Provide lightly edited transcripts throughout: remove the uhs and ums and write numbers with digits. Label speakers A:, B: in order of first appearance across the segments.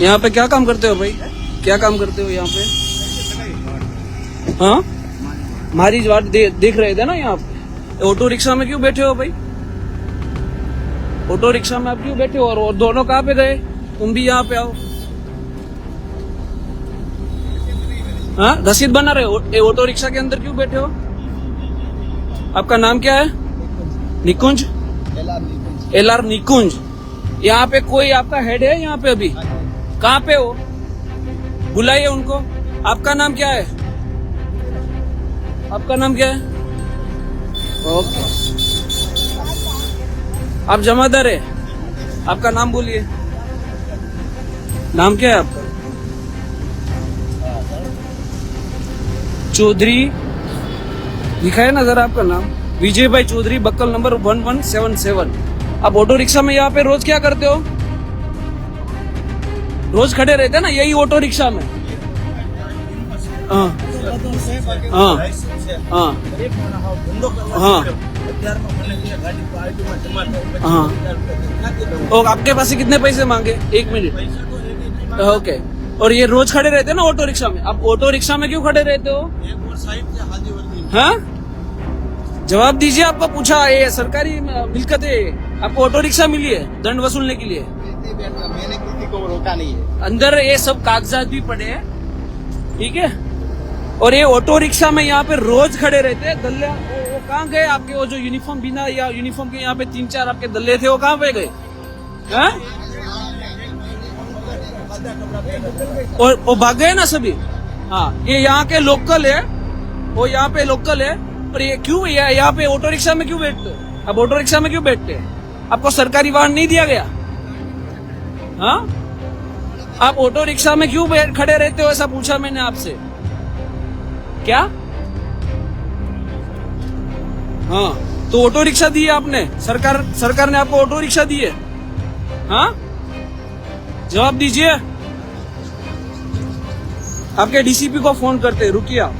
A: यहाँ पे क्या काम करते हो भाई? क्या काम करते हो यहाँ पे? हाँ, मारी वाट देख रहे थे ना यहाँ पे। ऑटो रिक्शा में क्यों बैठे हो भाई? ऑटो रिक्शा में आप क्यों बैठे हो? और दोनों कहाँ पे गए? तुम भी यहाँ पे आओ। हाँ, रसीद बना रहे हो? ऑटो रिक्शा के अंदर क्यों बैठे हो? आपका नाम क्या है? निकुंज? LR निकुंज। यहाँ पे कोई आपका हेड है यहाँ पे अभी? कहाँ पे हो? बुलाइए उनको। आपका नाम क्या है? आपका नाम क्या है? ओके, आप जमादार है? आपका नाम बोलिए। नाम क्या है आपका? चौधरी लिखा है ना जरा आपका नाम? विजय भाई चौधरी, बक्कल नंबर 1177। आप ऑटो रिक्शा में यहाँ पे रोज क्या करते हो? रोज खड़े रहते हैं ना यही ऑटो रिक्शा में? हाँ हाँ हाँ हाँ हाँ। और आपके पास से कितने पैसे मांगे? 1 मिनट। ओके, और ये रोज खड़े रहते हैं ना ऑटो रिक्शा में? आप ऑटो रिक्शा में क्यों खड़े रहते हो? हाँ, जवाब दीजिए। आपको पूछा, ये सरकारी मिल्कत है, आपको ऑटो रिक्शा मिली है दंड वसूलने के लिए?
B: मैंने किसी को रोका नहीं है।
A: अंदर ये सब कागजात भी पड़े हैं, ठीक है? और ये ऑटो रिक्शा में यहाँ पे रोज खड़े रहते हैं दल्ले। वो कहाँ गए आपके? वो जो यूनिफॉर्म बिना या यूनिफॉर्म के यहाँ पे 3-4 आपके दल्ले थे, वो कहाँ पे गए? हाँ? और वो भाग गए ना सभी? हाँ, ये यहाँ के लोकल है, वो यहाँ पे लोकल है। और ये क्यों यहाँ पे ऑटो रिक्शा में क्यों बैठते हो? अब ऑटो रिक्शा में क्यों बैठते हैं? आपको सरकारी वाहन नहीं दिया गया? हाँ, आप ऑटो रिक्शा में क्यों खड़े रहते हो? ऐसा पूछा मैंने आपसे। क्या? हाँ, तो ऑटो रिक्शा दी है आपने? सरकार ने आपको ऑटो रिक्शा दी है? हाँ, जवाब दीजिए। आपके डीसीपी को फोन करते हैं, रुकिए आप।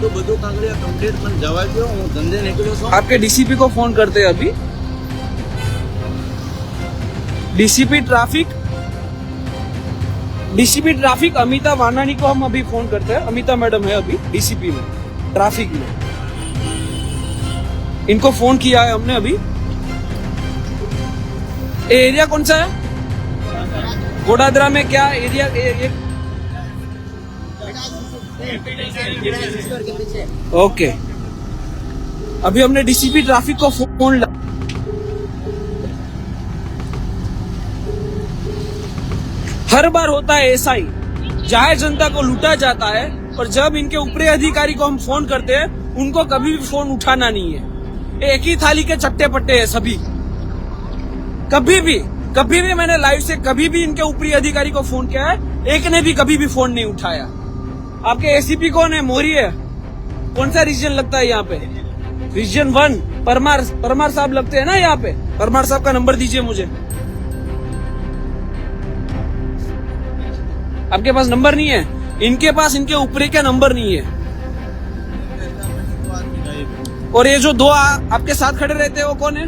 B: બધું કાગળિયા કમ્પ્લીટ પણ જવા દો, હું ધંધે નીકળ્યો છું।
A: आपके डीसीपी को फोन करते हैं अभी। डीसीपी ट्रैफिक अमिता वानानी को हम अभी फोन करते हैं। अमिता मैडम है अभी डीसीपी में, ट्रैफिक में। इनको फोन किया है हमने अभी। एरिया कौन सा है? गोडादरा में क्या एरिया? ओके, अभी हमने डीसीपी ट्रैफिक को फोन लगा। हर बार होता है ऐसा ही, जाहे जनता को लूटा जाता है, और जब इनके ऊपरी अधिकारी को हम फोन करते हैं, उनको कभी भी फोन उठाना नहीं है। एक ही थाली के चट्टे पट्टे हैं सभी। कभी भी मैंने लाइव से कभी भी इनके ऊपरी अधिकारी को फोन किया है, एक ने भी कभी भी फोन नहीं उठाया। आपके एसीपी कौन है? मोरी है? कौन सा रीजन लगता है यहाँ पे? रीजन 1 परमार साहब लगते हैं ना यहाँ पे। परमार साहब का नंबर दीजिए मुझे। आपके पास नंबर नहीं है? इनके पास इनके ऊपरी का नंबर नहीं है। और ये जो दो आपके साथ खड़े रहते हैं वो कौन है?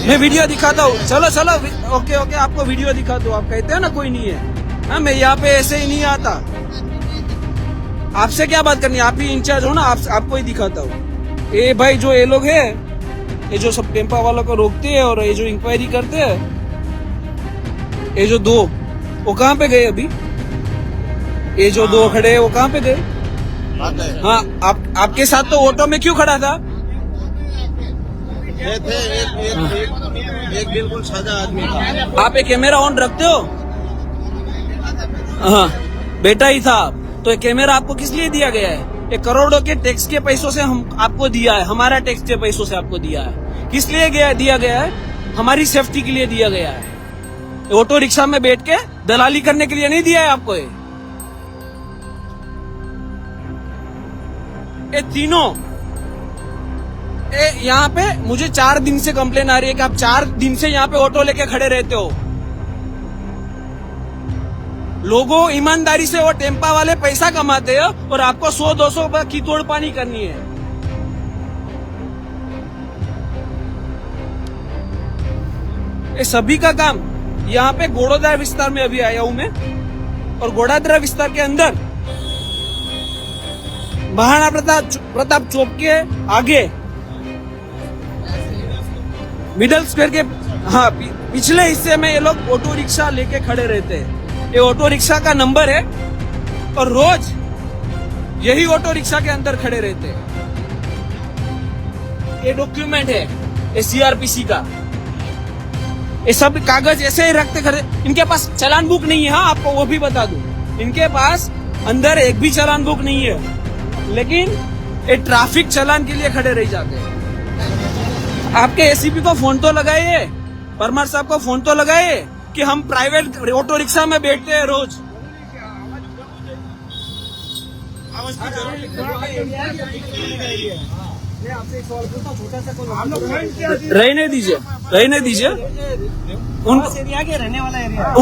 A: मैं वीडियो दिखाता हूँ। चलो ओके, आपको वीडियो दिखाता हूँ। आप कहते हैं ना कोई नहीं है। हाँ, मैं यहाँ पे ऐसे ही नहीं आता। आपसे क्या बात करनी है? आप ही इंचार्ज हो ना, आपको ही दिखाता हूँ। ये भाई जो ये लोग है, ये जो सब टेम्पा वालों को रोकते हैं और ये जो इंक्वायरी करते हैं, ये जो 2 वो कहाँ पे गए अभी? ये जो 2 खड़े हैं वो कहाँ पे गए? हाँ, आपके साथ तो ऑटो में क्यों खड़ा था?
B: एक बिल्कुल सादा आदमी था।
A: आप एक कैमरा ऑन रखते हो? हाँ, बेटा ही था। तो ये कैमरा आपको किस लिए दिया गया है? ये करोड़ों के टैक्स के पैसों से हम आपको दिया है, हमारा टैक्स के पैसों से आपको दिया है। किस लिए दिया गया है? हमारी सेफ्टी के लिए दिया गया है। ऑटो रिक्शा में बैठ के दलाली करने के लिए नहीं दिया है आपको। ये तीनों यहाँ पे मुझे 4 दिन से कंप्लेन आ रही है कि आप 4 दिन से यहाँ पे ऑटो लेके खड़े रहते हो। लोगों ईमानदारी से वो टेम्पा वाले पैसा कमाते हैं और आपको 100-200 रुपए की तोड़ पानी करनी है। ये सभी का काम। यहाँ पे गोड़ोदरा विस्तार में अभी आया हूं मैं, और गोड़ोदरा विस्तार के अंदर महाराणा प्रताप चौक के आगे मिडल स्क्वायर के पिछले हिस्से में ये लोग ऑटो रिक्शा लेके खड़े रहते हैं। ये ऑटो रिक्शा का नंबर है और रोज यही ऑटो रिक्शा के अंदर खड़े रहते हैं। ये डॉक्यूमेंट है ये सीआरपीसी का। ये सब कागज ऐसे ही रखते खड़े। इनके पास चालान बुक नहीं है, हाँ आपको वो भी बता दूं। इनके पास अंदर एक भी चालान बुक नहीं है, लेकिन ये ट्रैफिक चालान के लिए खड़े रह जाते हैं। आपके एसीपी को फोन तो लगाइए, परमार साहब को फोन तो लगाइए कि हम प्राइवेट ऑटो रिक्शा में बैठते हैं रोज। रहने दीजिए, रहने दीजिए।
C: रहने वाला एरिया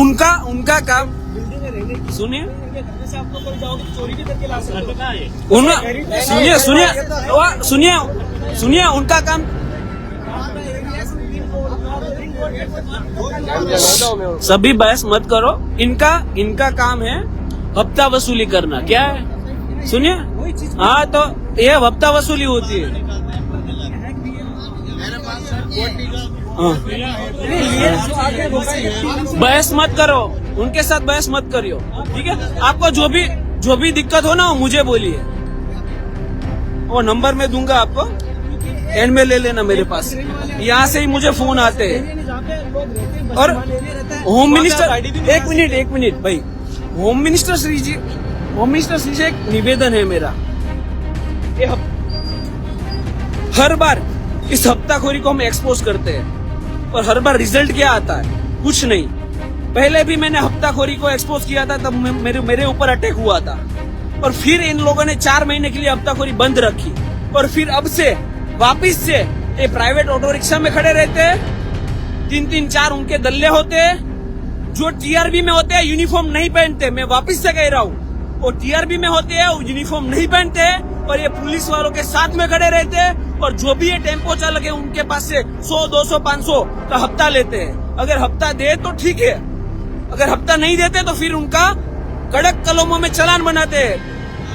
A: उनका काम सुनिए, सुनिए उनका काम। सभी बहस मत करो। इनका काम है हफ्ता वसूली करना। क्या है सुनिए, हाँ तो ये हफ्ता वसूली होती है। बहस मत करो, उनके साथ बहस मत करियो, ठीक है। आपको जो भी दिक्कत हो ना वो मुझे बोलिए, वो नंबर मैं दूंगा आपको, एंड में ले लेना मेरे पास। यहाँ से ही मुझे फोन आते हैं। और होम मिनिस्टर, एक मिनट भाई, होम मिनिस्टर श्री से एक निवेदन है मेरा। हर बार इस हफ्ताखोरी को हम एक्सपोज करते हैं और हर बार रिजल्ट क्या आता है? कुछ नहीं। पहले भी मैंने हफ्ताखोरी को एक्सपोज किया था, तब मेरे ऊपर अटैक हुआ था, और फिर इन लोगों ने 4 महीने के लिए हफ्ताखोरी बंद रखी, और फिर अब से वापिस से ये प्राइवेट ऑटो रिक्शा में खड़े रहते हैं। 3-3, 4 उनके दल्ले होते हैं। जो टीआरबी में होते हैं यूनिफॉर्म नहीं पहनते, मैं वापिस से कह रहा हूँ, वो टीआरबी में होते हैं, वो यूनिफॉर्म नहीं पहनते हैं, और ये पुलिस वालों के साथ में खड़े रहते हैं। और जो भी ये टेम्पो चालक है उनके पास से 100, 200, 500 का हफ्ता लेते हैं। अगर हफ्ता दे तो ठीक है, अगर हफ्ता नहीं देते तो फिर उनका कड़क कलमों में चालान बनाते हैं,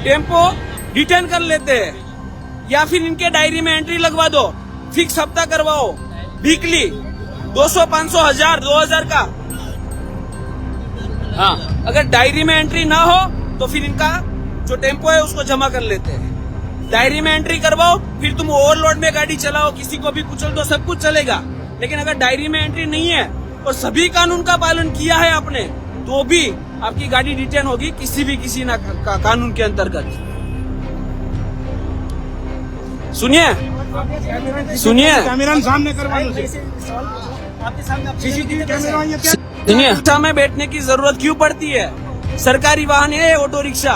A: टेम्पो रिटर्न कर लेते हैं, या फिर इनके डायरी में एंट्री लगवा दो, फिक्स हफ्ता करवाओ, वीकली 200, 500, 1000, 2000 का। हाँ, अगर डायरी में एंट्री ना हो तो फिर इनका जो टेम्पो है उसको जमा कर लेते हैं। डायरी में एंट्री करवाओ, फिर तुम ओवरलोड में गाड़ी चलाओ, किसी को भी कुचल दो, सब कुछ चलेगा। लेकिन अगर डायरी में एंट्री नहीं है और सभी कानून का पालन किया है आपने, तो भी आपकी गाड़ी रिटर्न होगी किसी ना कानून के अंतर्गत। सुनिए
C: कैमरा सामने करवा लो, सीसीटीवी कैमरा।
A: सुनिए, रिक्शा में बैठने की जरूरत क्यों पड़ती है? सरकारी वाहन है ऑटो रिक्शा।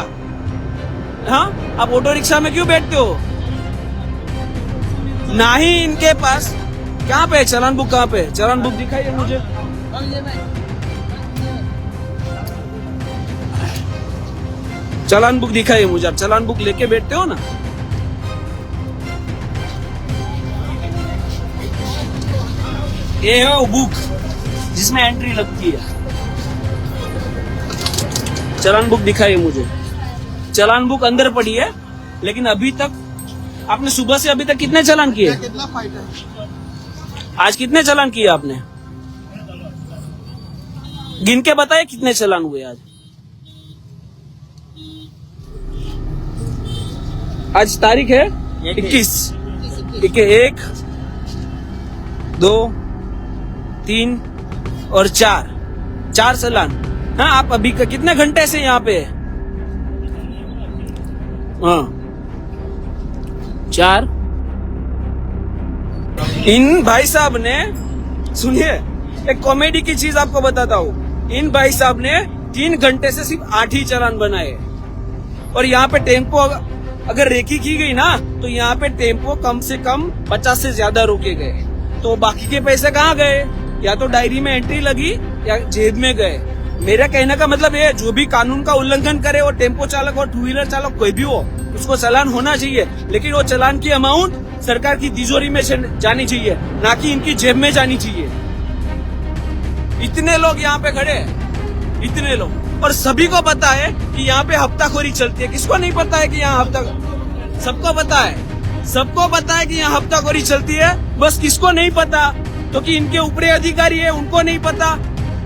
A: हाँ, आप ऑटो रिक्शा में क्यों बैठते हो? ना ही इनके पास। कहाँ पे चालान बुक? कहाँ पे चालान बुक? दिखाइए मुझे। चालान बुक दिखाइए मुझे। आप चालान बुक लेके बैठते हो ना? ये है वो बुक जिसमें एंट्री लगती है। चालान बुक दिखाइए मुझे। चालान बुक अंदर पड़ी है, लेकिन अभी तक आपने सुबह से अभी तक कितने चालान किए?
B: कितना फाइट है?
A: आज कितने चालान किए आपने? गिन के बताए कितने चालान हुए आज? आज तारीख है 21। 1, 2, 3 और 4 चालान। हाँ, आप अभी कितने घंटे से यहाँ पे? हाँ, 4। इन भाई साहब ने, सुनिए एक कॉमेडी की चीज आपको बताता हूँ। इन भाई साहब ने 3 घंटे से सिर्फ 8 ही चालान बनाए, और यहाँ पे टेम्पो अगर रेकी की गई ना तो यहाँ पे टेम्पो कम से कम 50 से ज्यादा रोके गए। तो बाकी के पैसे कहाँ गए? या तो डायरी में एंट्री लगी या जेब में गए। मेरा कहने का मतलब ये, जो भी कानून का उल्लंघन करे, वो टेम्पो चालक और 2 व्हीलर चालक कोई भी हो, उसको चालान होना चाहिए। लेकिन वो चालान की अमाउंट सरकार की तिजोरी में जानी चाहिए, ना कि इनकी जेब में जानी चाहिए। इतने लोग यहाँ पे खड़े हैं, इतने लोग, और सभी को पता है कि यहाँ पे हफ्ताखोरी चलती है। किसको नहीं पता है कि यहाँ सबको पता है, सबको पता है कि यहाँ हफ्ताखोरी चलती है। बस किसको नहीं पता, तो कि इनके ऊपरी अधिकारी है उनको नहीं पता।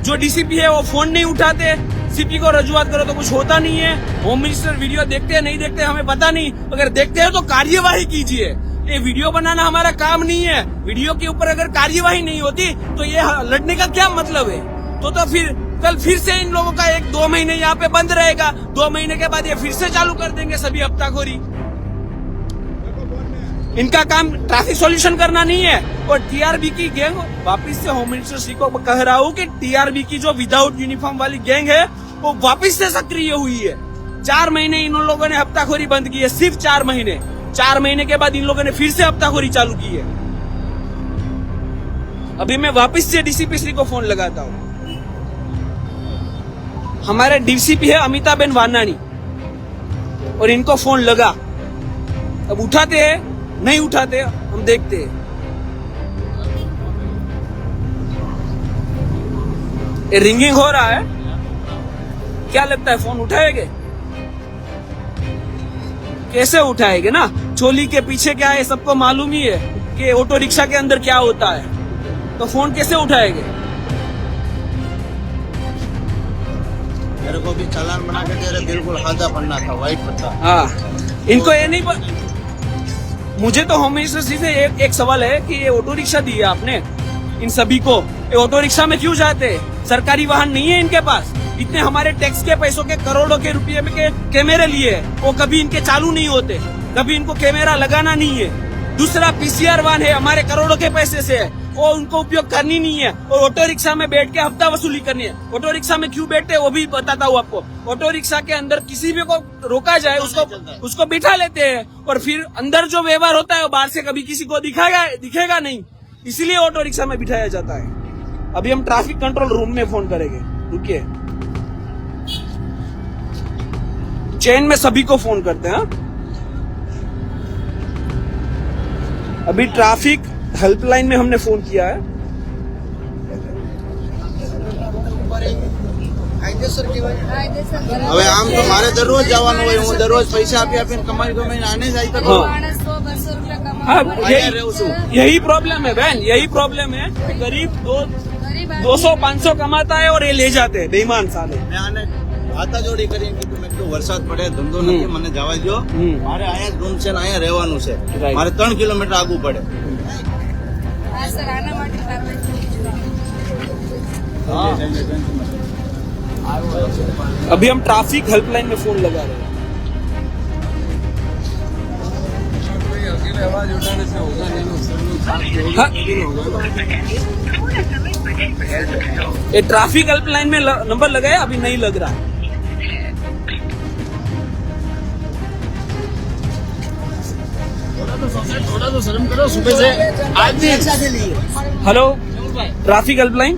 A: जो डीसीपी है वो फोन नहीं उठाते, सीपी को रजुआत करो तो कुछ होता नहीं है। होम मिनिस्टर वीडियो देखते हैं नहीं देखते हमें पता नहीं, अगर देखते हैं तो कार्यवाही कीजिए। ये वीडियो बनाना हमारा काम नहीं है। वीडियो के ऊपर अगर कार्यवाही नहीं होती तो ये लड़ने का क्या मतलब है? तो फिर कल फिर से इन लोगों का 1-2 महीने यहाँ पे बंद रहेगा, 2 महीने के बाद ये फिर से चालू कर देंगे सभी हफ्ताखोरी। इनका काम ट्रैफिक सॉल्यूशन करना नहीं है। और टीआरबी की गैंग, वापिस से होम मिनिस्टर श्री को कह रहा हूँ कि टीआरबी की जो विदाउट यूनिफॉर्म वाली गैंग है वो वापिस से सक्रिय हुई है। 4 महीने इन लोगों ने हफ्ताखोरी बंद की है, सिर्फ 4 महीने। 4 महीने के बाद इन लोगों ने फिर से हफ्ताखोरी चालू की है। अभी मैं वापिस से डीसीपी श्री को फोन लगाता हूँ। हमारे डीसीपी है अमिताबेन वानानी, और इनको फोन लगा। अब उठाते हैं नहीं उठाते हम देखते हैं। ये रिंगिंग हो रहा है, क्या लगता है फोन उठाएंगे? कैसे उठाएंगे ना? चोली के पीछे क्या है सबको मालूम ही है कि ऑटो रिक्शा के अंदर क्या होता है, तो फोन कैसे उठाएंगे?
B: मेरे को भी चालान बना के दे रहे, बिल्कुल सादा पन्ना था, व्हाइट पत्ता।
A: हाँ, इनको ये नहीं मुझे तो होम मिनिस्टर जी से एक सवाल है कि ये ऑटो रिक्शा दी है आपने इन सभी को, ये ऑटो रिक्शा में क्यों जाते हैं? सरकारी वाहन नहीं है इनके पास। इतने हमारे टैक्स के पैसों के करोड़ों के रुपये में के कैमरे लिए है, वो कभी इनके चालू नहीं होते, कभी इनको कैमरा लगाना नहीं है। दूसरा पीसीआर वाहन है, हमारे करोड़ों के पैसे से है, वो उनको उपयोग करनी नहीं है। और ऑटो रिक्शा में बैठ के हफ्ता वसूली करनी है। ऑटो रिक्शा में क्यों बैठते हैं वो भी बताता हूँ आपको। ऑटो रिक्शा के अंदर किसी भी को रोका जाए उसको बिठा लेते हैं, और फिर अंदर जो व्यवहार होता है वो बाहर से कभी किसी को दिखेगा नहीं, इसलिए ऑटो रिक्शा में बिठाया जाता है। अभी हम ट्रैफिक कंट्रोल रूम में फोन करेंगे, रुकिए। चेन में सभी को फोन करते हैं। अभी ट्रैफिक हेल्पलाइन में हमने फोन किया है।
B: હવે આમ તો મારે દરરોજ જવાનું હોય, હું દરરોજ પૈસા આપીને કમાઈને આને જાય તો
A: यही प्रॉब्लम है बहन, यही प्रॉब्लम है। गरीब 200-500 कमाता है और ये ले जाते हैं बेईमान साले।
B: મેં આને હાથાજોડી કરીને કીધું, મેં કીધું વરસાદ પડે, ધંધો નથી, મને જવા દો, મારે અહીંયા જ રૂમ છે ને અહીંયા રહેવાનું છે, મારે 3 કિલોમીટર આગું પડે।
A: अभी हम ट्रैफिक हेल्पलाइन में फोन लगा रहे हैं। हाँ? ये ट्रैफिक हेल्पलाइन में नंबर लगाया, अभी नहीं लग रहा।
B: थोड़ा तो शर्म करो, सुबह से आज भी।
A: हेलो ट्रैफिक हेल्पलाइन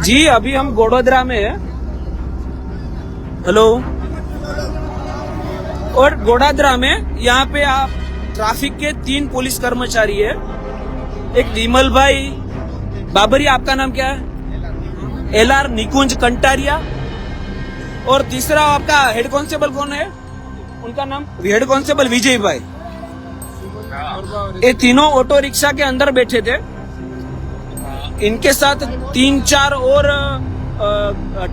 A: जी, अभी हम गोड़ोदरा में है। हेलो, और गोड़ोदरा में यहाँ पे आप ट्रैफिक के 3 पुलिस कर्मचारी है। एक विमल भाई बाबरी, आपका नाम क्या है? LR निकुंज कंटारिया। और तीसरा आपका हेड कांस्टेबल कौन है? उनका नाम हेड कांस्टेबल विजय भाई। ये तीनों ऑटो रिक्शा के अंदर बैठे थे। इनके साथ 3-4 और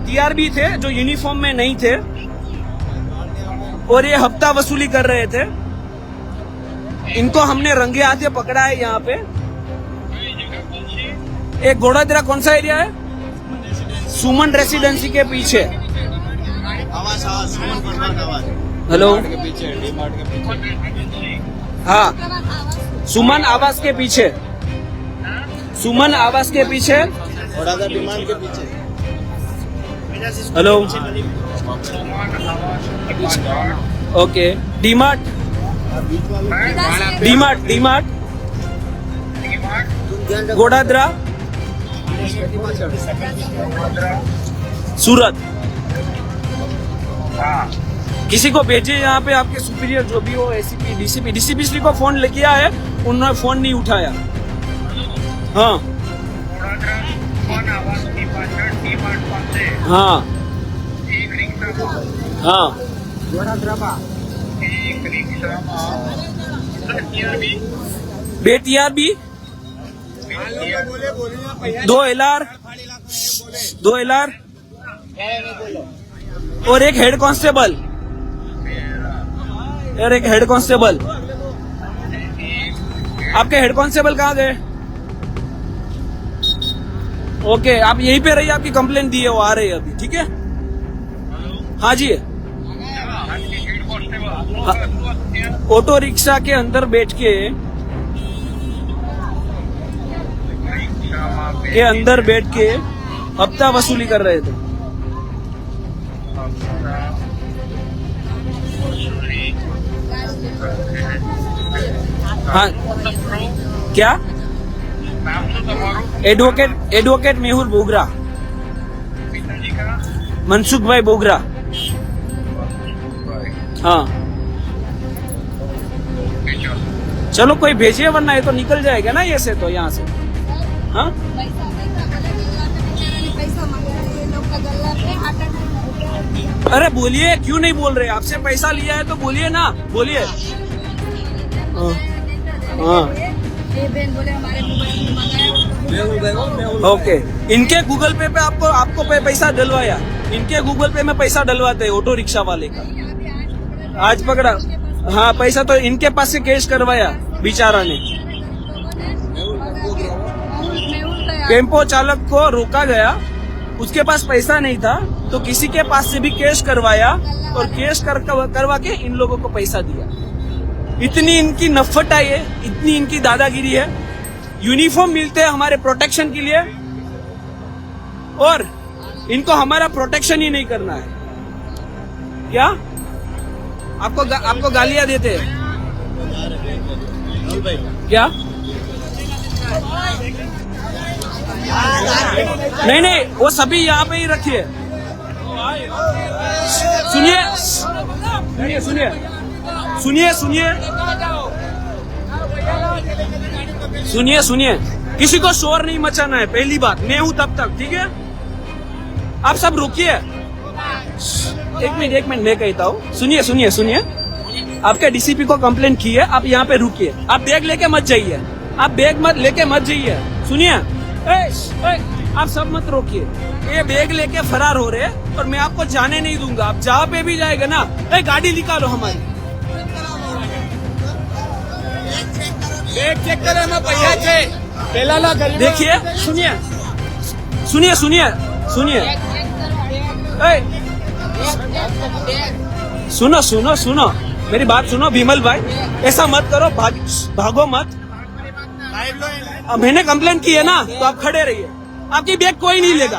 A: टीआरबी थे जो यूनिफॉर्म में नहीं थे, और ये हफ्ता वसूली कर रहे थे। इनको हमने रंगे हाथे पकड़ा है यहाँ पे। एक गोड़ादरा कौन सा एरिया है? सुमन रेसिडेंसी के पीछे। हेलो, हाँ, सुमन आवास के पीछे, सुमन आवास के पीछे,
B: डिमांड के पीछे।
A: हेलो, ओके, डीमार्ट गोड़ादरा सूरत। किसी को भेजिए यहाँ पे, आपके सुपीरियर जो भी हो, एसीपी, डीसीपी श्री को फोन किया है, उन्होंने फोन नहीं उठाया। हाँ, हाँ हाँ बेटियार भी 2 LR और एक हेड कांस्टेबल और एक हेड कांस्टेबल। आपके हेड कांस्टेबल कहाँ गए? ओके, आप यहीं पे रहिए, आपकी कंप्लेन दी है, वो आ रही है अभी, ठीक है? हाँ जी। हाँ, ऑटो रिक्शा के अंदर बैठ के हफ्ता वसूली कर रहे थे। हाँ क्या? एडवोकेट मेहुल बोगरा, मनसुख भाई बोगरा। हाँ चलो कोई भेजिए, वरना ये तो निकल जाएगा ना ये से, तो यहाँ से। हाँ अरे बोलिए, क्यों नहीं बोल रहे? आपसे पैसा लिया है तो बोलिए ना, बोलिए। हाँ ओके, इनके गूगल पे आपको पैसा डलवाया, इनके गूगल पे में पैसा डलवाते हैं ऑटो रिक्शा वाले का। आज पकड़ा, हाँ पैसा तो इनके पास से कैश करवाया बेचारा ने। टेम्पो चालक को रोका गया, उसके पास पैसा नहीं था तो किसी के पास से भी कैश करवाया और कैश करवा के इन लोगों को पैसा दिया। इतनी इनकी नफटाई है, इतनी इनकी दादागिरी है। यूनिफॉर्म मिलते हैं हमारे प्रोटेक्शन के लिए और इनको हमारा प्रोटेक्शन ही नहीं करना है क्या? आपको गालियां देते हैं क्या? नहीं, वो सभी यहाँ पे ही रखिए। सुनिए, किसी को शोर नहीं मचाना है, पहली बात। मैं हूं तब तक, ठीक है? आप सब रुकिए, एक मिनट मैं कहता हूँ। सुनिए, आपके डीसीपी को कंप्लेंट की है, आप यहाँ पे रुकिए। आप बैग लेके मत जाइए, सुनिए, आप सब मत रोकिए। ये बैग लेके फरार हो रहे हैं और मैं आपको जाने नहीं दूंगा। आप जहाँ पे भी जाएगा ना, गाड़ी निकालो हमारी।
C: चेक करो ना भैया छे पहला ला गरीब।
A: देखिए, सुनो, मेरी बात सुनो विमल भाई, ऐसा मत करो, भागो मत। अब मैंने कंप्लेन की है ना, तो आप खड़े रहिए, आपकी बैग कोई नहीं लेगा।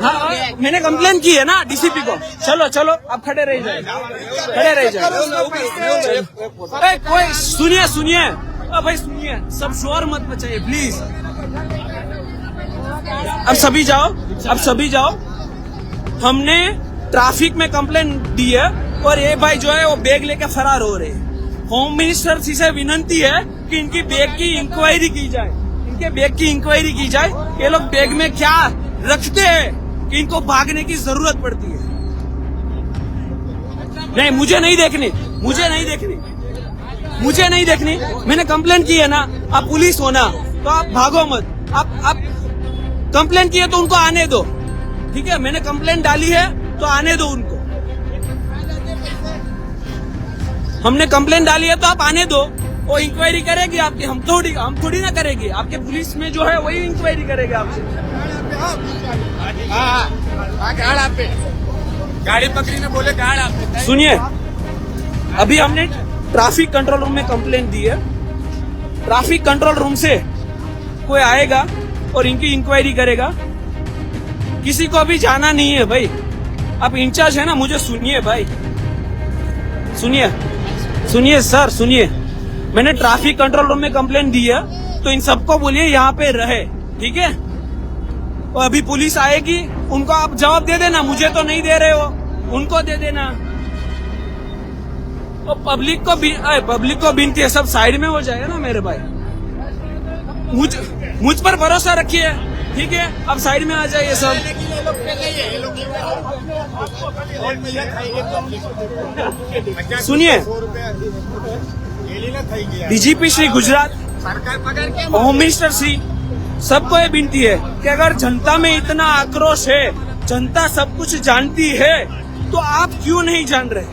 A: हाँ, मैंने कंप्लेन की है ना डीसीपी को। चलो आप खड़े रह जाए। कोई सुनिए, भाई सुनिए, सब शोर मत मचाइए प्लीज। अब सभी जाओ। हमने ट्रैफिक में कंप्लेन दी है और ये भाई जो है वो बैग लेके फरार हो रहे हैं। होम मिनिस्टर से विनती है कि इनकी बैग की इंक्वायरी की जाए। ये लोग बैग में क्या रखते हैं कि इनको भागने की जरूरत पड़ती है। नहीं, मुझे नहीं देखनी। मैंने कंप्लेन की है ना, आप पुलिस हो ना, तो आप भागो मत। आप कंप्लेन की है तो उनको आने दो, ठीक है? मैंने कंप्लेन डाली है तो आने दो उनको। हमने कंप्लेन डाली है तो आप आने दो, वो इंक्वायरी करेगी आपकी। हम थोड़ी ना करेंगे। आपके पुलिस में जो है वही इंक्वायरी करेगा आपसे।
C: गाड़ी पकड़ी ने बोले गाड़ आप।
A: सुनिए, अभी हमने ट्रैफिक कंट्रोल रूम में कंप्लेंट दी है। ट्रैफिक कंट्रोल रूम से कोई आएगा और इनकी इंक्वायरी करेगा। किसी को अभी जाना नहीं है भाई। आप इंचार्ज है ना, मुझे सुनिए भाई, सुनिए सर, सुनिए। मैंने ट्रैफिक कंट्रोल रूम में कंप्लेंट दी है, तो इन सबको बोलिए यहाँ पे रहे, ठीक है? और अभी पुलिस आएगी, उनको आप जवाब दे देना। मुझे तो नहीं दे रहे हो, उनको दे देना। और पब्लिक को विनती है, सब साइड में हो जाएगा ना मेरे भाई। मुझ पर भरोसा रखिए, ठीक है। अब साइड में आ जाइए सब। सुनिए, DGP Shri Gujarat, home minister Shri, सबको ये विनती है कि अगर जनता में इतना आक्रोश है, जनता सब कुछ जानती है, तो आप क्यों नहीं जान रहे?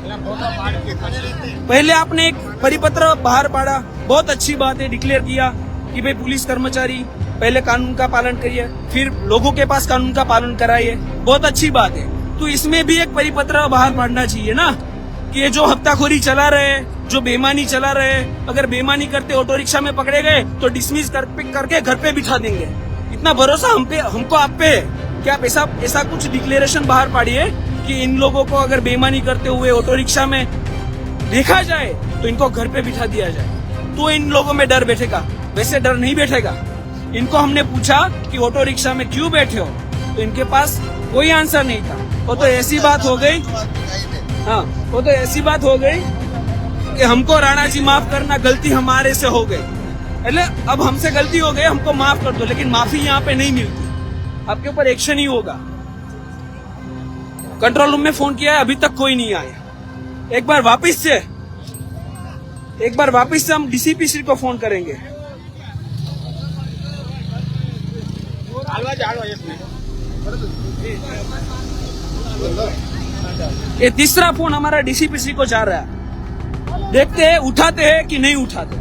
A: पहले आपने एक परिपत्र बाहर पाड़ा, बहुत अच्छी बात है, डिक्लेयर किया कि भाई पुलिस कर्मचारी पहले कानून का पालन करिए, फिर लोगों के पास कानून का पालन कराइए, बहुत अच्छी बात है। तो इसमें भी एक परिपत्र बाहर पड़ना चाहिए ना कि ये जो हफ्ताखोरी चला रहे हैं, जो बेईमानी चला रहे हैं, अगर बेईमानी करते ऑटो रिक्शा में पकड़े गए तो डिसमिस करके घर पे बिठा देंगे। इतना भरोसा हमको आप पे है कि आप ऐसा कुछ डिक्लेरेशन बाहर पाड़िए कि इन लोगों को अगर बेईमानी करते हुए ऑटो रिक्शा में देखा जाए तो इनको घर पे बिठा दिया जाए, तो इन लोगों में डर बैठेगा। वैसे डर नहीं बैठेगा। इनको हमने पूछा कि ऑटो रिक्शा में क्यों बैठे हो, तो इनके पास कोई आंसर नहीं था। वो तो ऐसी बात हो गई, हाँ, वो तो ऐसी बात हो गई कि हमको राणा जी माफ करना, गलती हमारे से हो गई, એટલે अब हमसे गलती हो गई, हमको माफ कर दो। लेकिन माफी यहाँ पे नहीं मिलती, आपके ऊपर एक्शन ही होगा। कंट्रोल रूम में फोन किया है, अभी तक कोई नहीं आया। एक बार वापस से हम डीसीपी श्री को फोन करेंगे। ये तीसरा फोन हमारा डीसीपी श्री को जा रहा है, देखते हैं उठाते हैं कि नहीं उठाते।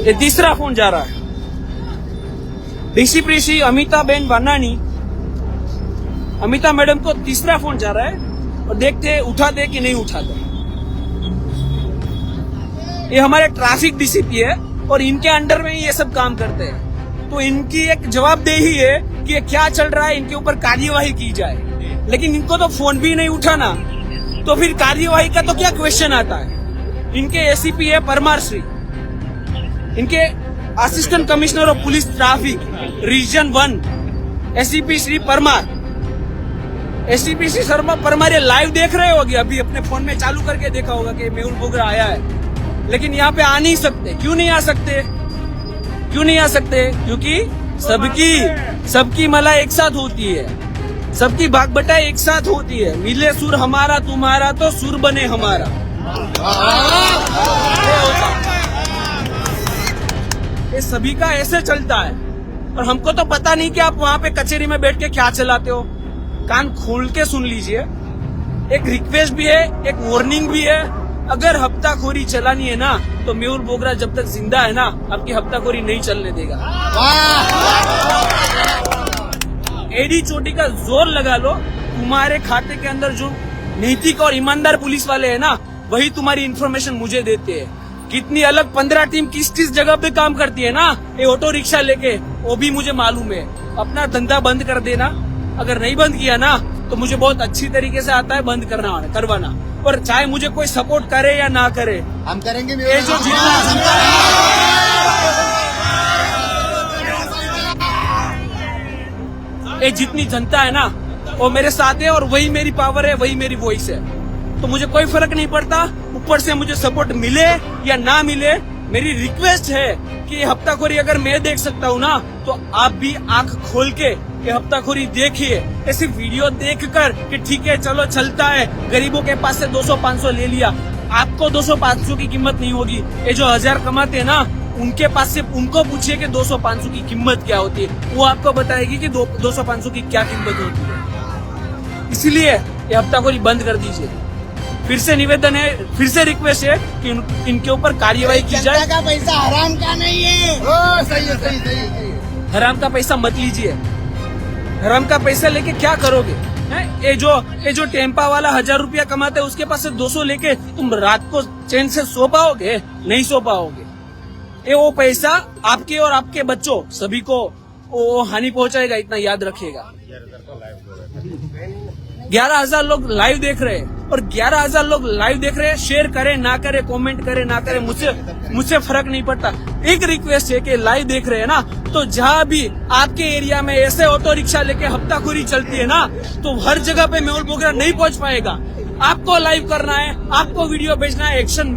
A: ये तीसरा फोन जा रहा है डीसीपी श्री अमिताबेन वानानी, अमिता मैडम को तीसरा फोन जा रहा है और देखते हैं उठाते कि नहीं उठाते। ये हमारे ट्रैफिक डीसीपी है और इनके अंडर में ही ये सब काम करते हैं, तो इनकी एक जवाबदेही है कि ये क्या चल रहा है, इनके ऊपर कार्यवाही की जाए। लेकिन इनको तो फोन भी नहीं उठाना, तो फिर कार्यवाही का तो क्या क्वेश्चन आता है। इनके एसीपी है परमार श्री, इनके assistant commissioner of police traffic region 1 ACP Shri Parmar, ACP Shri Sharma Parmar ये लाइव देख रहे होगे, अभी अपने फोन में चालू करके देखा होगा कि मेहुल बोगरा आया है। लेकिन यहाँ पे आ नहीं सकते। क्यों नहीं आ सकते? क्योंकि सबकी मला एक साथ होती है, सबकी भाग बटाई एक साथ होती है। मिले सुर हमारा तुम्हारा तो सुर बने हमारा। ये सभी का ऐसे चलता है और हमको तो पता नहीं कि आप वहाँ पे कचहरी में बैठ के क्या चलाते हो। कान खोल के सुन लीजिए, एक रिक्वेस्ट भी है, एक वार्निंग भी है। अगर हफ्ताखोरी चलानी है ना, तो मेहुल बोगरा जब तक जिंदा है ना, आपकी हफ्ताखोरी नहीं चलने देगा। एडी चोटी का जोर लगा लो, तुम्हारे खाते के अंदर जो नैतिक और ईमानदार पुलिस वाले हैं ना, वही तुम्हारी इन्फॉर्मेशन मुझे देते हैं। कितनी अलग 15 टीम किस जगह पे काम करती है ना, ये ऑटो रिक्शा लेके, वो भी मुझे मालूम है। अपना धंधा बंद कर देना, अगर नहीं बंद किया ना तो मुझे बहुत अच्छी तरीके से आता है बंद करवाना। और चाहे मुझे कोई सपोर्ट करे या ना करे,
D: हम करेंगे।
A: ये जो जितनी जनता है ना, वो मेरे साथ है और वही मेरी पावर है, वही मेरी वॉइस है। तो मुझे कोई फर्क नहीं पड़ता, ऊपर से मुझे सपोर्ट मिले या ना मिले। मेरी रिक्वेस्ट है कि ये हफ्ताखोरी अगर मैं देख सकता हूँ ना, तो आप भी आंख खोल के ये हफ्ताखोरी देखिए। ऐसी वीडियो देखकर कि ठीक है चलो चलता है, गरीबों के पास से 200-500 ले लिया, आपको 200-500 की कीमत नहीं होगी। ये जो 1000 कमाते हैं ना, उनके पास से उनको पूछिए कि 200-500 की कीमत क्या होती है, वो आपको बताएगी कि 200-500 की क्या कीमत होती है। इसलिए ये हफ्ताखोरी बंद कर दीजिए। फिर से निवेदन है, फिर से रिक्वेस्ट है कि इनके ऊपर कार्यवाही की जाए।
D: जनता का पैसा हराम का नहीं है। सही है।
A: हराम का पैसा मत लीजिए। हराम का पैसा लेके क्या करोगे? ये जो टेम्पा वाला 1000 रुपया कमाते है, उसके पास से 200 लेके तुम रात को चैन से सो पाओगे? नहीं सो पाओगे। ये वो पैसा आपके और आपके बच्चों सभी को वो हानि पहुंचाएगा, इतना याद रखिएगा। 11,000 लोग लाइव देख रहे हैं और 11,000 लोग लाइव देख रहे हैं। शेयर करें ना करें, कमेंट करें ना करें, मुझसे फर्क नहीं पड़ता। एक रिक्वेस्ट है कि लाइव देख रहे हैं ना, तो जहाँ भी आपके एरिया में ऐसे ऑटो रिक्शा लेके हफ्ताखोरी चलती है ना, तो हर जगह पे मेहुल बोगरा नहीं पहुंच पाएगा। आपको लाइव करना है, आपको वीडियो भेजना है, एक्शन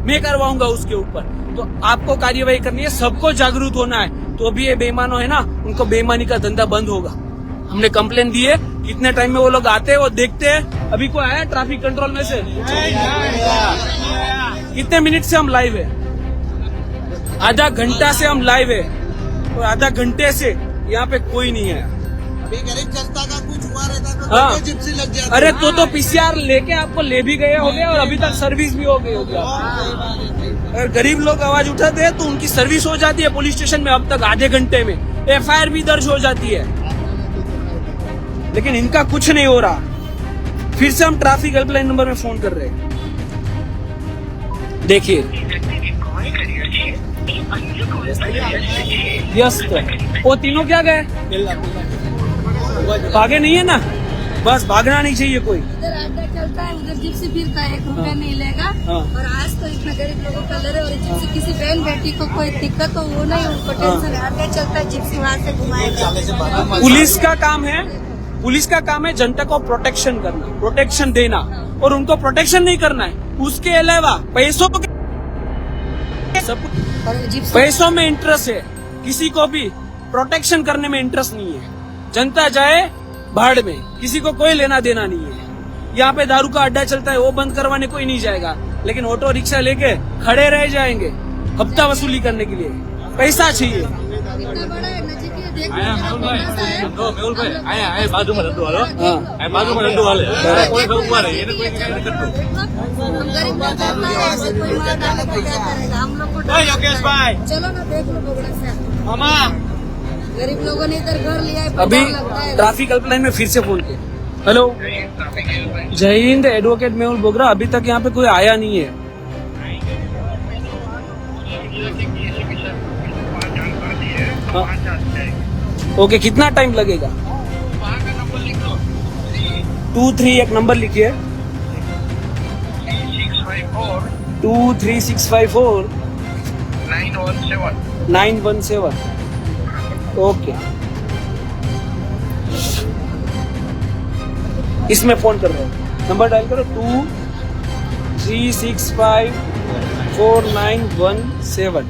A: मैं करवाऊंगा उसके ऊपर। तो आपको कार्यवाही करनी है, सबको जागरूक होना है, तो भी ये बेईमानों है ना, उनको बेईमानी का धंधा बंद होगा। हमने कंप्लेन दी है, कितने टाइम में वो लोग आते हैं, वो देखते हैं। अभी कोई आया ट्रैफिक कंट्रोल में से? कितने मिनट से हम लाइव है? आधा घंटा से हम लाइव है, और आधा घंटे से यहाँ पे कोई नहीं है।
B: अभी गरीब जनता का कुछ हुआ रहता तो
A: हाँ।
B: जिप्सी लग जाती।
A: अरे तो पीसीआर लेके आपको ले भी गए होगे और अभी तक सर्विस भी हो गई होगी। अगर गरीब लोग आवाज उठाते हैं तो उनकी सर्विस हो जाती है पुलिस स्टेशन में, अब तक आधे घंटे में एफआईआर भी दर्ज हो जाती है, लेकिन इनका कुछ नहीं हो रहा। फिर से हम ट्रैफिक हेल्पलाइन नंबर में फोन कर रहे हैं। देखिए व्यस्त है। वो तीनों क्या गए? भागे नहीं है ना, बस भागना नहीं चाहिए कोई।
E: इधर अड्डा चलता है, उधर जिप्सी फिरता है, 1 रुपया नहीं लेगा।
A: हाँ।
E: और आज तो इतना गरीब लोगों का लड़े, और जिप्सी किसी बहन बेटी को कोई दिक्कत हो वो नहीं, उनको टेंशन है। अड्डा चलता है, जिप्सी वहाँ से घुमाएगा।
A: पुलिस का काम है, पुलिस का काम है जनता को प्रोटेक्शन करना, प्रोटेक्शन देना, और उनको प्रोटेक्शन नहीं करना है। उसके अलावा पैसों के सब
E: और जिप्सी
A: पैसों में इंटरेस्ट है, किसी को भी प्रोटेक्शन करने में इंटरेस्ट नहीं है। जनता जाए भाड़ में, किसी को कोई लेना देना नहीं है। यहाँ पे दारू का अड्डा चलता है, वो बंद करवाने कोई नहीं जाएगा, लेकिन ऑटो रिक्शा लेके खड़े रह जाएंगे हफ्ता वसूली करने के लिए। पैसा चाहिए।
E: इतना बड़ा है, नजीक देख
A: हाँ।
E: हम गरीब लोग करना है, ऐसे कोई मार डाले तो क्या करेगा? हम लोग को
C: योगेश भाई
E: चलो ना देख लो बगड़ा से।
C: मामा
E: गरीब लोगों ने इधर घर लिया है,
A: अभी
E: डर लगता है।
A: ट्रैफिक हेल्पलाइन में फिर से फोन किया। हेलो, जय हिंद, एडवोकेट मेहुल बोगरा। अभी तक यहाँ पे कोई आया नहीं है। हाँ। ओके, कितना टाइम लगेगा? 23 एक नंबर लिखिए, 23654 917। ओके, इसमें फोन कर रहे हैं, नंबर डायल करो 236549117।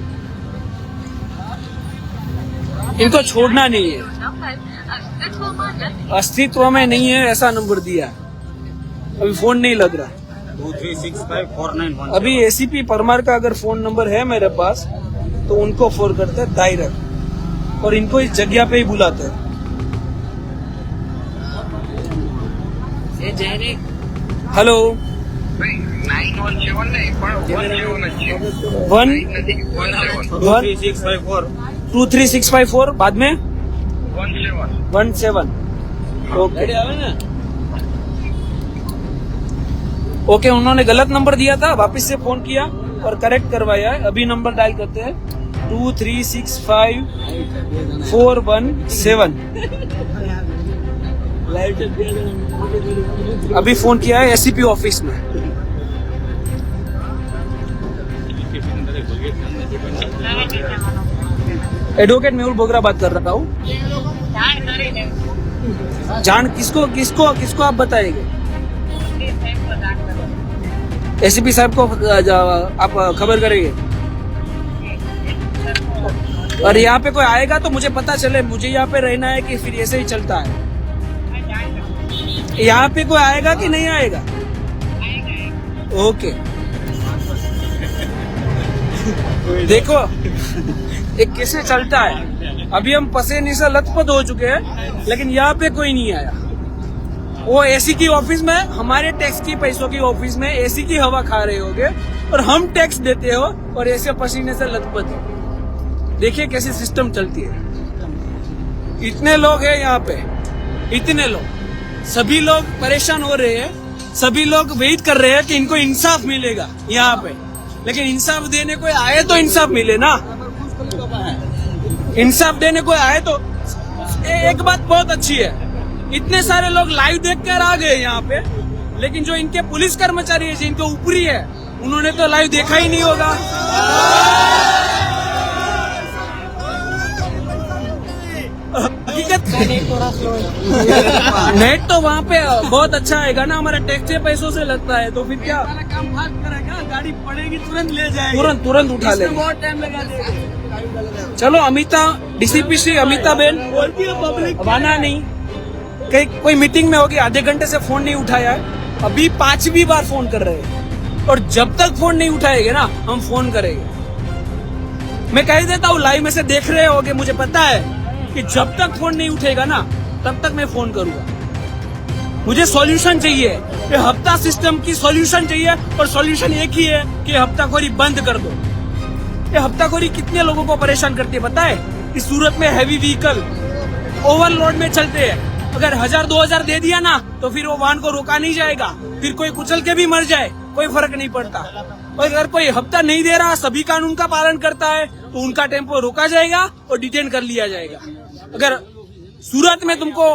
A: इनको छोड़ना नहीं है, अस्तित्व में नहीं है ऐसा नंबर दिया। अभी फोन नहीं लग रहा।
B: 2365491।
A: अभी एसीपी परमार का अगर फोन नंबर है मेरे पास तो उनको फोन करते हैं डायरेक्ट, और इनको इस जगह पे ही बुलाते हैं। हेलो, 23654 बाद में 17। ओके ओके, उन्होंने गलत नंबर दिया था, वापस से फोन किया और करेक्ट करवाया है। अभी नंबर डायल करते हैं 2365417। अभी फोन किया है एसीपी ऑफिस में। एडवोकेट मेहुल बोगरा बात कर रहा हूँ। जान किसको किसको किसको आप बताएंगे? एसीपी साहब को आप खबर करेंगे? और यहाँ पे कोई आएगा तो मुझे पता चले, मुझे यहाँ पे रहना है कि फिर ऐसे ही चलता है? यहाँ पे कोई आएगा कि नहीं आएगा? ओके, देखो ये कैसे चलता है। अभी हम पसीने से लथपथ हो चुके हैं, लेकिन यहाँ पे कोई नहीं आया। वो एसी की ऑफिस में, हमारे टैक्स की पैसों की ऑफिस में एसी की हवा खा रहे होगे, और हम टैक्स देते हो और ऐसे पसीने से लथपथ। देखिए कैसी सिस्टम चलती है। इतने लोग हैं यहाँ पे, इतने लोग, सभी लोग परेशान हो रहे हैं, सभी लोग वेट कर रहे हैं कि इनको इंसाफ मिलेगा यहाँ पे, लेकिन इंसाफ देने कोई आए तो इंसाफ मिले ना। इंसाफ देने कोई आए तो। एक बात बहुत अच्छी है, इतने सारे लोग लाइव देखकर आ गए यहाँ पे, लेकिन जो इनके पुलिस कर्मचारी है, जिनके ऊपरी है, उन्होंने तो लाइव देखा ही नहीं होगा। हकीकत नेट तो वहाँ पे बहुत अच्छा आएगा ना, हमारा टैक्स के पैसों से लगता है, तो फिर क्या काम फास्ट करेगा। गाड़ी पड़ेगी तुरंत ले जाएंगे, तुरंत उठा ले, बहुत टाइम लगा देगा। चलो अमिता डीसीपी श्री अमिता बेन अब आना नहीं, कहीं कोई मीटिंग में होगी, आधे घंटे से फोन नहीं उठाया है, अभी 5वीं बार फोन कर रहे हैं, और जब तक फोन नहीं उठाएंगे ना हम फोन करेंगे। मैं कह देता हूँ, लाइव में से देख रहे होगे, मुझे पता है कि जब तक फोन नहीं उठेगा ना तब तक मैं फोन करूंगा। मुझे सॉल्यूशन चाहिए, ये हफ्ता सिस्टम की सॉल्यूशन चाहिए, और सॉल्यूशन एक ही है कि हफ्ताखोरी बंद कर दो। ये हफ्ताखोरी कितने लोगों को परेशान करती है पता है? इस सूरत में हैवी व्हीकल ओवरलोड में चलते हैं, अगर 1000-2000 दे दिया ना तो फिर वो वाहन को रोका नहीं जाएगा, फिर कोई कुचल के भी मर जाए कोई फर्क नहीं पड़ता। और अगर कोई हफ्ता नहीं दे रहा, सभी कानून का पालन करता है, तो उनका टेम्पो रोका जाएगा और डिटेन कर लिया जाएगा। अगर सूरत में तुमको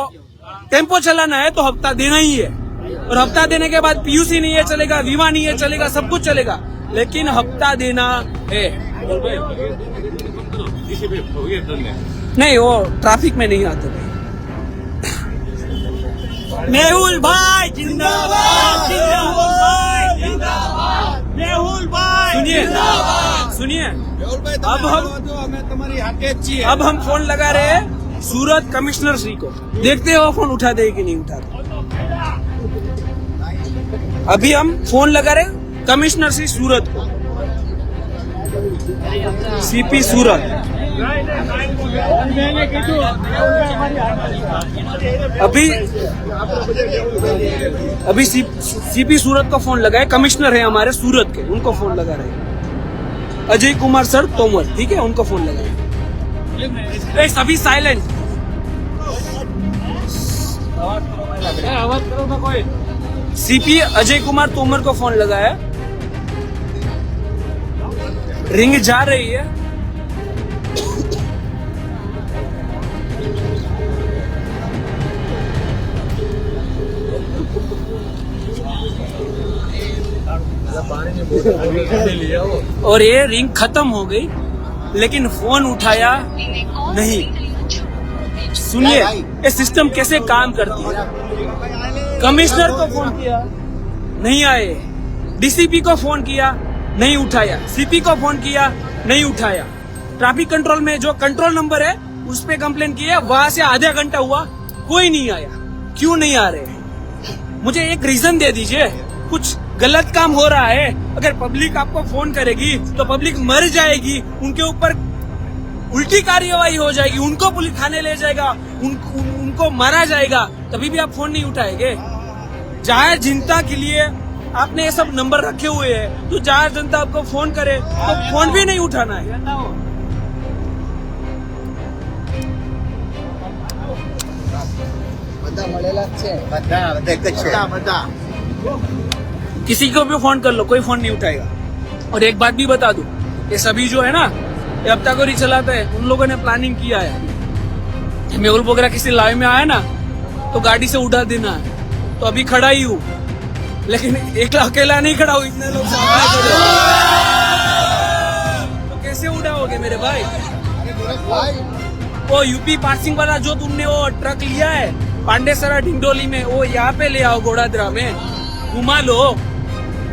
A: टेम्पो चलाना है तो हफ्ता देना ही है, और हफ्ता देने के बाद पीयूसी नहीं है चलेगा, बीमा नहीं है चलेगा, सब कुछ चलेगा, लेकिन हफ्ता देना है। नहीं, वो ट्रैफिक में नहीं आते भाई। मेहुल भाई जिंदाबाद, मेहुल भाई सुनिए, अब हम फोन लगा रहे हैं सूरत कमिश्नर श्री को, देखते हो फोन उठा दे कि नहीं उठाते। अभी हम फोन लगा रहे कमिश्नर श्री सूरत को, सीपी सूरत। अभी सीपी सूरत को फोन लगाए, कमिश्नर है हमारे सूरत के, उनको फोन लगा रहे अजय कुमार सर तोमर, ठीक है, उनको फोन लगाए। सभी साइलेंट, सीपी अजय कुमार तोमर को फोन लगाया, रिंग जा रही है। और ये रिंग खत्म हो गई, लेकिन फोन उठाया नहीं। सुनिए ये सिस्टम कैसे काम करती है। कमिश्नर को फोन किया नहीं आए, डीसीपी को फोन किया नहीं उठाया, सीपी को फोन किया नहीं उठाया, ट्रैफिक कंट्रोल में जो कंट्रोल नंबर है उस पे कंप्लेन किया, वहां से आधा घंटा हुआ कोई नहीं आया। क्यों नहीं आ रहे? मुझे एक रीजन दे दीजिए। कुछ गलत काम हो रहा है, अगर पब्लिक आपको फोन करेगी तो पब्लिक मर जाएगी, उनके ऊपर उल्टी कार्यवाही हो जाएगी, उनको पुलिस थाने ले जाएगा, उनको मारा जाएगा, तभी भी आप फोन नहीं उठाएंगे। जाहिर जनता के लिए आपने ये सब नंबर रखे हुए हैं, तो जाहिर जनता आपको फोन करे तो फोन भी नहीं उठाना है। किसी को भी फोन कर लो, कोई फोन नहीं उठाएगा। और एक बात भी बता दूं, ये सभी जो है ना, ये हफ्ताखोरी चलाते हैं, उन लोगों ने प्लानिंग किया है। मेहुल बोगरा किसी लाइव में आया ना तो गाड़ी से उठा देना है, तो अभी खड़ा ही हूँ, लेकिन एक अकेला नहीं खड़ा हूँ, इतने लोग तो कैसे उठाओगे मेरे भाई? वो यूपी पार्सिंग वाला जो तुमने वो ट्रक लिया है पांडेसरा ढिंडोली में, वो यहाँ पे ले आओ, गोड़ादरा में घुमा लो,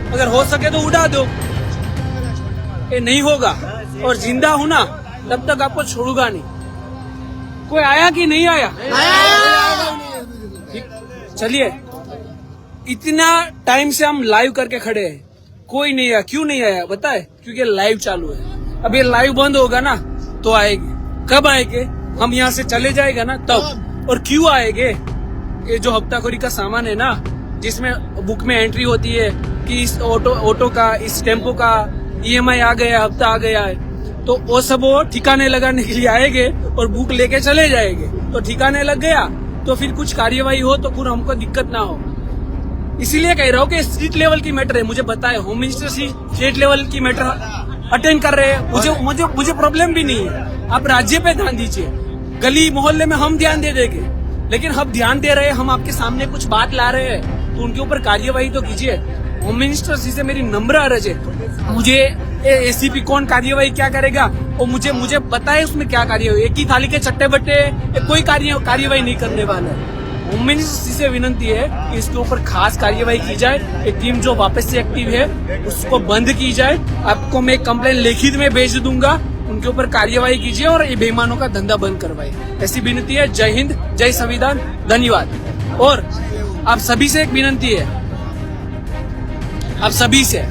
A: अगर हो सके तो उड़ा दो। ये नहीं होगा, और जिंदा हूं ना तब तक आपको छोड़ूंगा नहीं। कोई आया कि नहीं आया? चलिए, इतना टाइम से हम लाइव करके खड़े हैं, कोई नहीं आया। क्यों नहीं आया बताए? क्योंकि लाइव चालू है। अब ये लाइव बंद होगा ना तो आएंगे। कब आएंगे? हम यहाँ से चले जाएगा ना तब। और क्यों आएंगे? ये जो हफ्ताखोरी का सामान है ना, जिसमें बुक में एंट्री होती है कि इस ऑटो का, इस टेम्पो का EMI आ गया, हफ्ता आ गया है, तो वो सब वो ठिकाने लगाने के लिए आएंगे और बुक लेके चले जाएंगे। तो ठिकाने लग गया तो फिर कुछ कार्यवाही हो तो फिर हमको दिक्कत ना हो। इसीलिए कह रहा हूँ कि स्टेट लेवल की मैटर है। मुझे बताए होम मिनिस्टर स्टेट लेवल की मैटर अटेंड कर रहे हैं, मुझे प्रॉब्लम भी नहीं है। आप राज्य पे ध्यान दीजिए, गली मोहल्ले में हम ध्यान दे देंगे, लेकिन हम ध्यान दे रहे हैं, हम आपके सामने कुछ बात ला रहे हैं तो उनके ऊपर कार्यवाही तो कीजिए। होम मिनिस्टर जी से मेरी नम्र अर्ज है, मुझे एसीपी कौन कार्यवाही क्या करेगा और मुझे बताए उसमें क्या कार्यवाही। एक ही थाली के चट्टे बट्टे कोई कार्यवाही नहीं करने वाला है। होम मिनिस्टर से विनंती है कि इसके ऊपर खास कार्यवाही की जाए। एक टीम जो वापस से एक्टिव है उसको बंद की जाए। आपको मैं कंप्लेन लिखित में भेज दूंगा, उनके ऊपर कार्यवाही कीजिए और ये बेईमानों का धंधा बंद करवाए, ऐसी विनती है। जय हिंद, जय संविधान, धन्यवाद। और आप सभी से एक विनंती है, आप सभी से,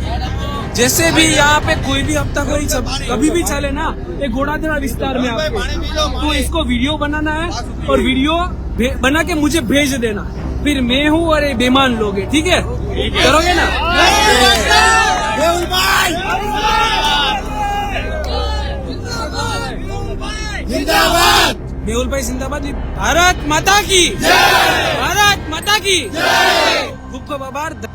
A: जैसे भी यहाँ पे कोई भी हफ्ताखोरी कभी भी चले ना, ये घोड़ाधरा विस्तार में आपको, तो इसको वीडियो बनाना है और वीडियो बना के मुझे भेज देना। फिर मैं हूँ और ये बेईमान लोग है, ठीक है? करोगे ना? मेहुल भाई जिंदाबाद। भारत माता की, भारत माता की खूब खूब आभार।